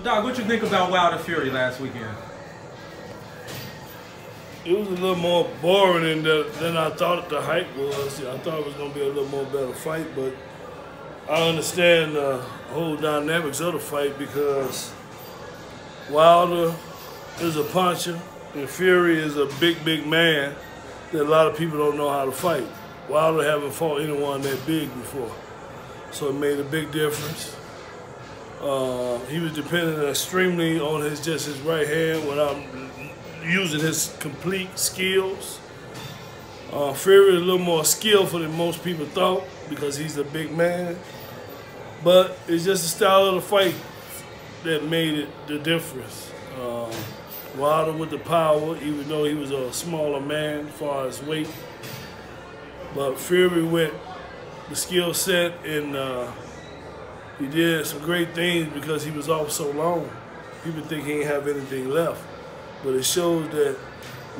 Doc, what you think about Wilder Fury last weekend? It was a little more boring than I thought the hype was. I thought it was going to be a little more better fight, but I understand the whole dynamics of the fight because Wilder is a puncher and Fury is a big man that a lot of people don't know how to fight. Wilder haven't fought anyone that big before, so it made a big difference. He was dependent extremely on his right hand without using his complete skills. Fury is a little more skillful than most people thought because he's a big man. But it's just the style of the fight that made it the difference. Wilder with the power, even though he was a smaller man as far as weight. But Fury with the skill set and he did some great things because he was off so long. People think he ain't have anything left. But it shows that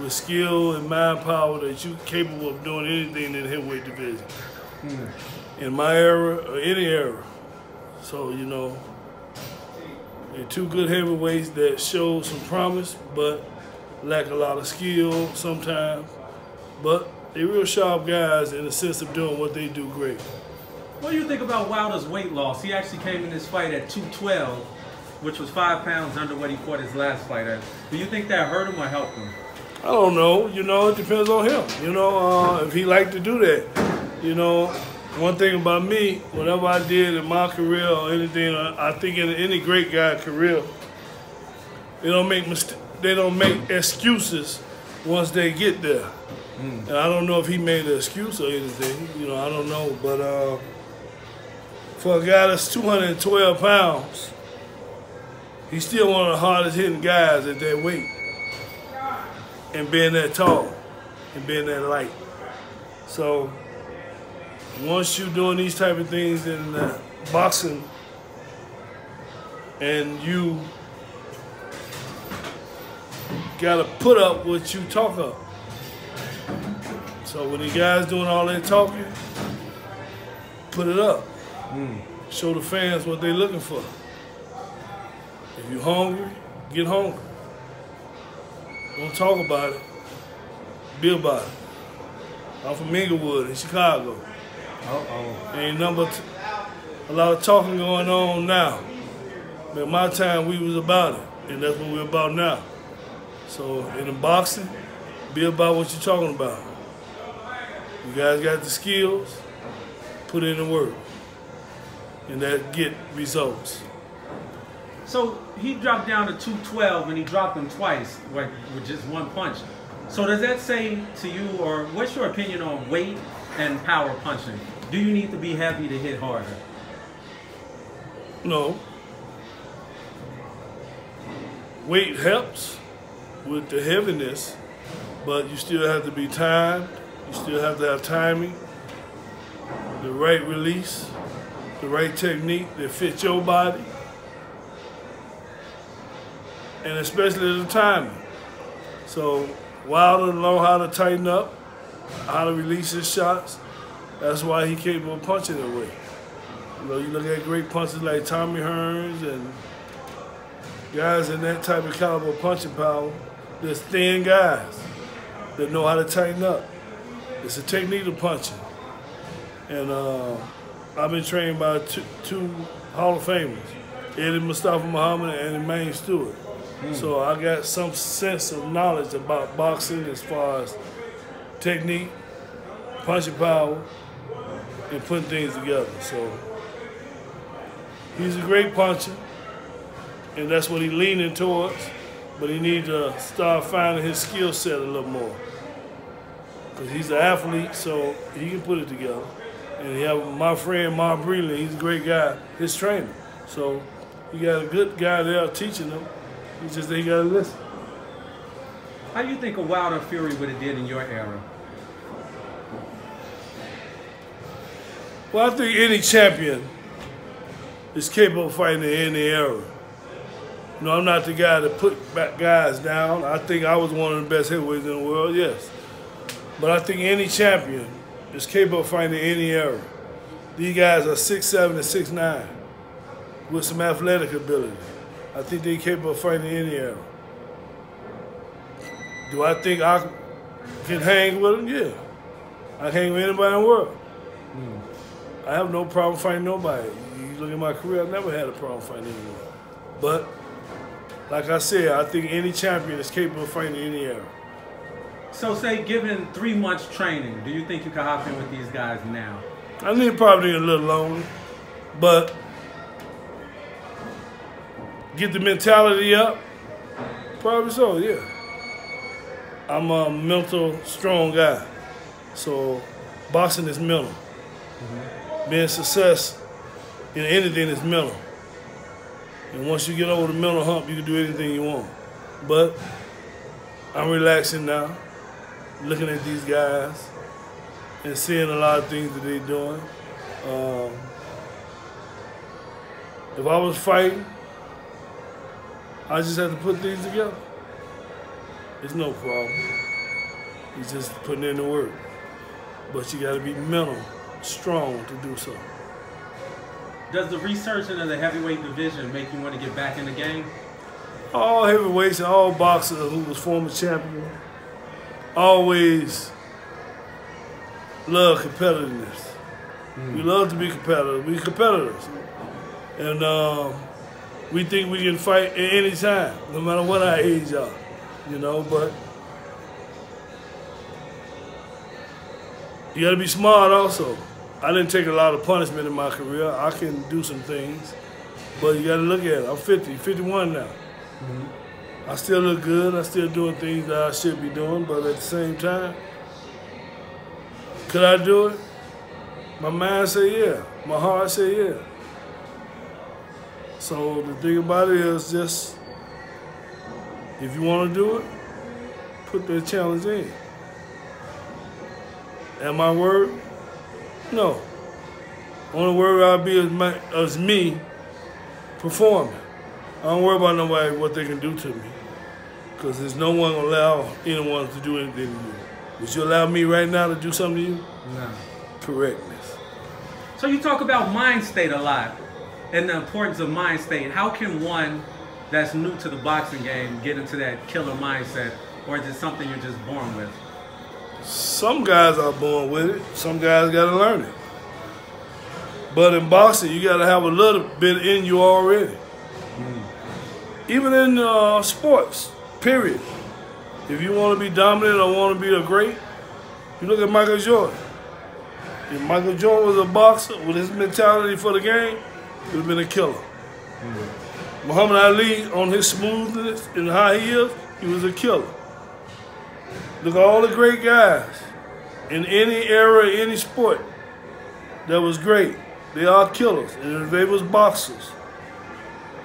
with skill and mind power that you're capable of doing anything in the heavyweight division. In my era or any era. So, you know, they're two good heavyweights that show some promise, but lack a lot of skill sometimes. But they're real sharp guys in the sense of doing what they do great. What do you think about Wilder's weight loss? He actually came in this fight at 212, which was 5 pounds under what he fought his last fight at. Do you think that hurt him or helped him? I don't know. You know, it depends on him. You know, if he liked to do that. You know, one thing about me, whatever I did in my career or anything, I think in any great guy's career, they don't make excuses once they get there. And I don't know if he made an excuse or anything. You know, I don't know. But for a guy that's 212 pounds, he's still one of the hardest hitting guys at that weight. And being that tall and being that light. So once you're doing these type of things in boxing and you gotta put up what you talk up. So when the guys doing all that talking, put it up. Show the fans what they're looking for. If you're hungry, get hungry. Don't talk about it. Be about it. I'm from Inglewood in Chicago. Ain't a lot of talking going on now. But at my time, we was about it. And that's what we're about now. So in the boxing, be about what you're talking about. You guys got the skills, put in the work. And that get results. So he dropped down to 212 and he dropped him twice with just one punch. So does that say to you, or what's your opinion on weight and power punching? Do you need to be heavy to hit harder? No. Weight helps with the heaviness, but you still have to be timed. You still have to have timing, the right release, the right technique that fits your body. And especially the timing. So Wilder learned how to tighten up, how to release his shots. That's why he capable of punching that way. You know, you look at great punchers like Tommy Hearns and guys in that type of caliber of punching power. There's thin guys that know how to tighten up. It's a technique of punching. And I've been trained by two Hall of Famers, Eddie Mustafa Muhammad and Emmanuel Stewart. So I got some sense of knowledge about boxing as far as technique, punching power, and putting things together. So he's a great puncher, and that's what he's leaning towards, but he needs to start finding his skill set a little more. Because he's an athlete, so he can put it together. And he have my friend Mark Breland, he's a great guy, his trainer. So he got a good guy there teaching him. He just ain't got to listen. How do you think a Wilder Fury would have did in your era? Well, I think any champion is capable of fighting in any era. You know, I'm not the guy to put back guys down. I think I was one of the best heavyweights in the world, yes. But I think any champion is capable of fighting in any era. These guys are 6'7" and 6'9", with some athletic ability. I think they capable of fighting any era. Do I think I can hang with them? Yeah. I hang with anybody in the world. I have no problem fighting nobody. You look at my career, I never had a problem fighting anyone. But, like I said, I think any champion is capable of fighting any era. So say given 3 months training, do you think you can hop in with these guys now? I need probably a little longer, but get the mentality up, probably so, yeah. I'm a mental, strong guy. So boxing is mental. Being success in anything is mental. And once you get over the mental hump, you can do anything you want. But I'm relaxing now, looking at these guys and seeing a lot of things that they're doing. If I was fighting, I just have to put things together. It's no problem. It's just putting in the work. But you got to be mental, strong to do so. Does the researching of the heavyweight division make you want to get back in the game? All heavyweights and all boxers who was former champion always love competitiveness. We love to be competitive. We're competitors. And we think we can fight at any time, no matter what our age are, you know, but you got to be smart also. I didn't take a lot of punishment in my career. I can do some things, but you got to look at it. I'm 50, 51 now. I still look good. I still doing things that I should be doing, but at the same time, could I do it? My mind said yeah. My heart said yeah. So the thing about it is just, if you want to do it, put that challenge in. Am I worried? No. Only worry I'll be as me performing. I don't worry about nobody, what they can do to me. Because there's no one will allow anyone to do anything to you. Would you allow me right now to do something to you? No. Correctness. So you talk about mind state a lot and the importance of mind state. How can one that's new to the boxing game get into that killer mindset? Or is it something you're just born with? Some guys are born with it. Some guys got to learn it. But in boxing, you got to have a little bit in you already. Even in sports, period. If you want to be dominant or want to be a great, you look at Michael Jordan. If Michael Jordan was a boxer with his mentality for the game, he would have been a killer. Muhammad Ali, on his smoothness and how he is, he was a killer. Look at all the great guys in any era, any sport that was great. They are killers. And if they was boxers,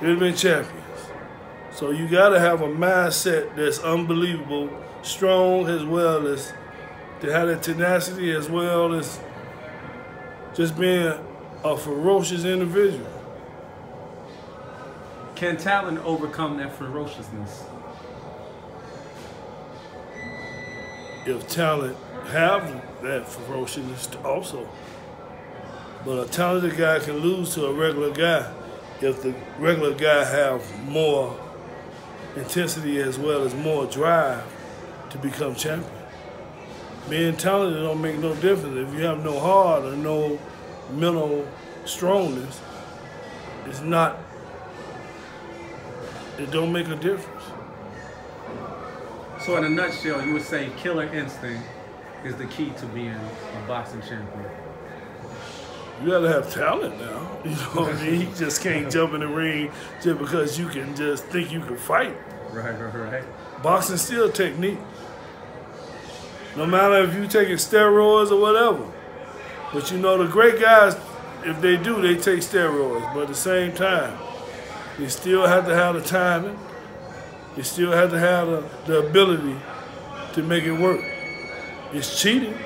they'd have been champions. So you got to have a mindset that's unbelievable, strong, as well as to have that tenacity, as well as just being a ferocious individual. Can talent overcome that ferociousness? If talent have that ferociousness also. But a talented guy can lose to a regular guy if the regular guy have more intensity as well as more drive to become champion. Being talented don't make no difference. If you have no heart or no mental strongness, it's not, it don't make a difference. So in a nutshell, you would say killer instinct is the key to being a boxing champion. You gotta have talent now. You know what I mean? You just can't jump in the ring just because you can just think you can fight. Right. Boxing's still technique. No matter if you taking steroids or whatever. But you know the great guys, if they do, they take steroids. But at the same time, you still have to have the timing. You still have to have the ability to make it work. It's cheating.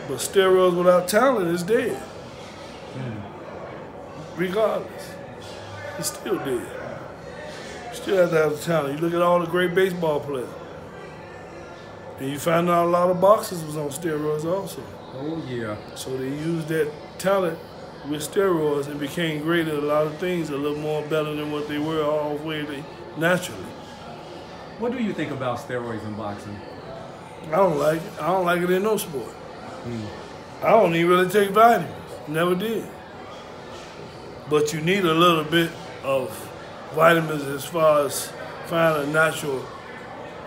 But steroids without talent is dead. Regardless. It's still dead. You still have to have the talent. You look at all the great baseball players. And you find out a lot of boxers was on steroids also. Oh, yeah. So they use that talent with steroids and became great at a lot of things, a little more better than what they were all the way naturally. What do you think about steroids in boxing? I don't like it. I don't like it in no sport. I don't even really take vitamins. Never did. But you need a little bit of vitamins as far as finding a natural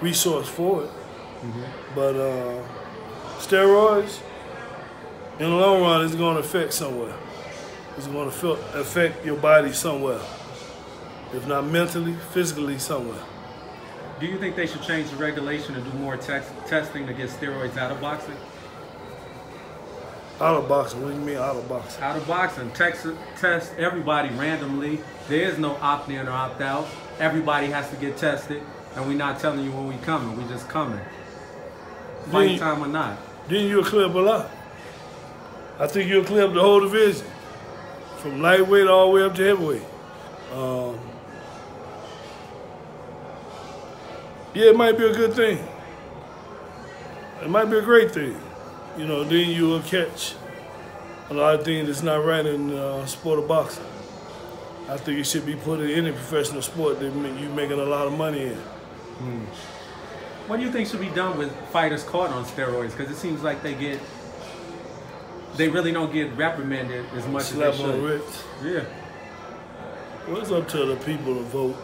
resource for it. But steroids, in the long run, is going to affect somewhere. It's going to affect your body somewhere. If not mentally, physically somewhere. Do you think they should change the regulation and do more testing to get steroids out of boxing? Out of boxing? What do you mean out of boxing? Out of boxing. Test everybody randomly. There is no opt-in or opt-out. Everybody has to get tested, and we're not telling you when we coming. We just coming. Fight time or not. Then you'll clear up a lot. I think you'll clear up the whole division, from lightweight all the way up to heavyweight. Yeah, it might be a good thing. It might be a great thing. You know, then you will catch a lot of things that's not right in the sport of boxing. I think it should be put in any professional sport that you're making a lot of money in. What do you think should be done with fighters caught on steroids? Because it seems like they really don't get reprimanded as much as they should. On the wrist. Yeah. Well, it's up to the people to vote.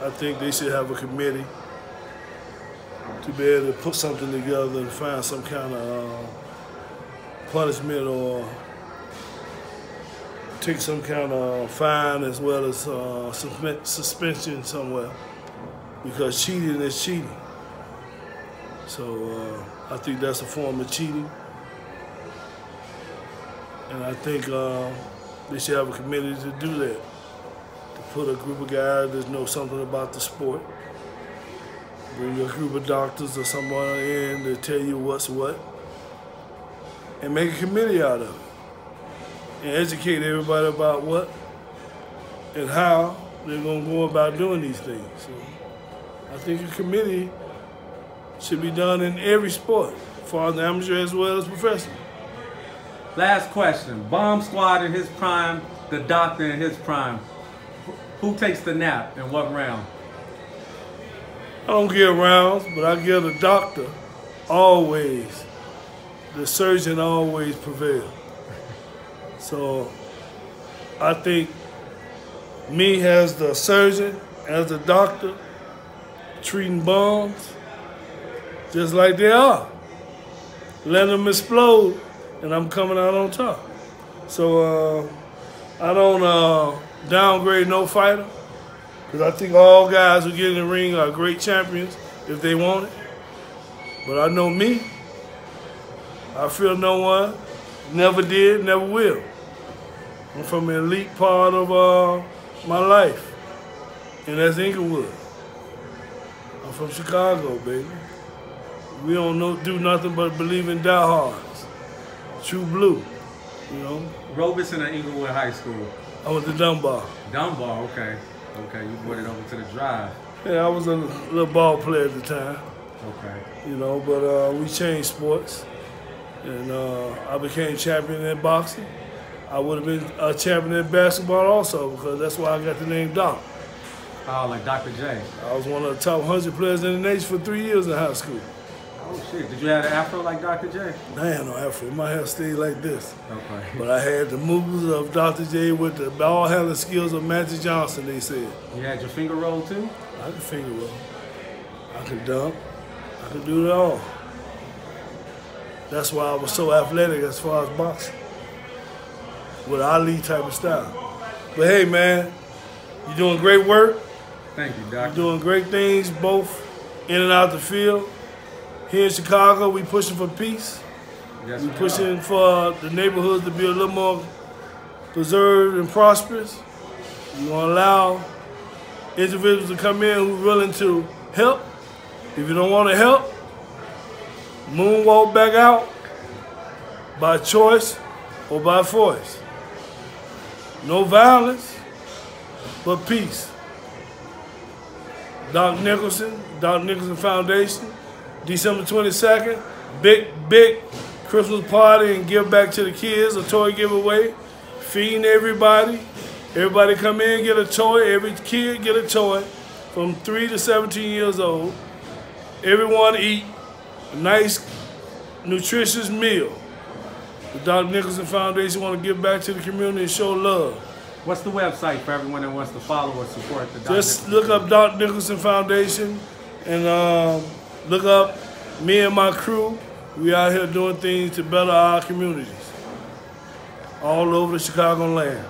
I think they should have a committee to be able to put something together and find some kind of punishment or take some kind of fine as well as suspension somewhere, because cheating is cheating. So I think that's a form of cheating. And I think they should have a committee to do that, to put a group of guys that know something about the sport, bring a group of doctors or someone in to tell you what's what, and make a committee out of it, and educate everybody about what and how they're going to go about doing these things. So I think a committee should be done in every sport, as far as amateur as well as professional. Last question. Bomb Squad in his prime, the Doctor in his prime. Who takes the nap and what round? I don't give rounds, but I give the doctor always. The surgeon always prevails. So I think me as the surgeon, as the doctor, treating bombs just like they are. Let them explode, and I'm coming out on top. So I don't downgrade no fighter, because I think all guys who get in the ring are great champions if they want it. But I know me, I feel no one, never did, never will. I'm from an elite part of my life, and that's Inglewood. I'm from Chicago, baby. We don't do nothing but believe in diehards. True blue, you know. Robeson or Inglewood High School? I went to Dunbar. Dunbar, okay. Okay, you brought it over to the drive. Yeah, I was a little ball player at the time. Okay. You know, but we changed sports. And I became champion in boxing. I would have been a champion in basketball also, because that's why I got the name Doc. Oh, like Dr. J. I was one of the top 100 players in the nation for 3 years in high school. Oh, shit. Did you have an afro like Dr. J? I had no afro. My hair stayed like this. Okay. But I had the moves of Dr. J with the ball-handling skills of Magic Johnson, they said. You had your finger roll, too? I could finger roll. I could dunk. I could do it all. That's why I was so athletic as far as boxing, with Ali type of style. But hey, man, you're doing great work. Thank you, Doctor. You're doing great things, both in and out the field. Here in Chicago, we pushing for peace. Yes, we pushing for the neighborhoods to be a little more preserved and prosperous. We're gonna allow individuals to come in who are willing to help. If you don't want to help, moonwalk back out by choice or by force. No violence, but peace. Doc Nicholson Foundation, December 22nd, big Christmas party and give back to the kids, a toy giveaway, feeding everybody. Everybody come in, get a toy. Every kid get a toy from 3 to 17 years old. Everyone eat a nice, nutritious meal. The Dr. Nicholson Foundation want to give back to the community and show love. What's the website for everyone that wants to follow or support the Dr. Just look up Dr. Nicholson Foundation and look up me and my crew. We out here doing things to better our communities all over the Chicago land.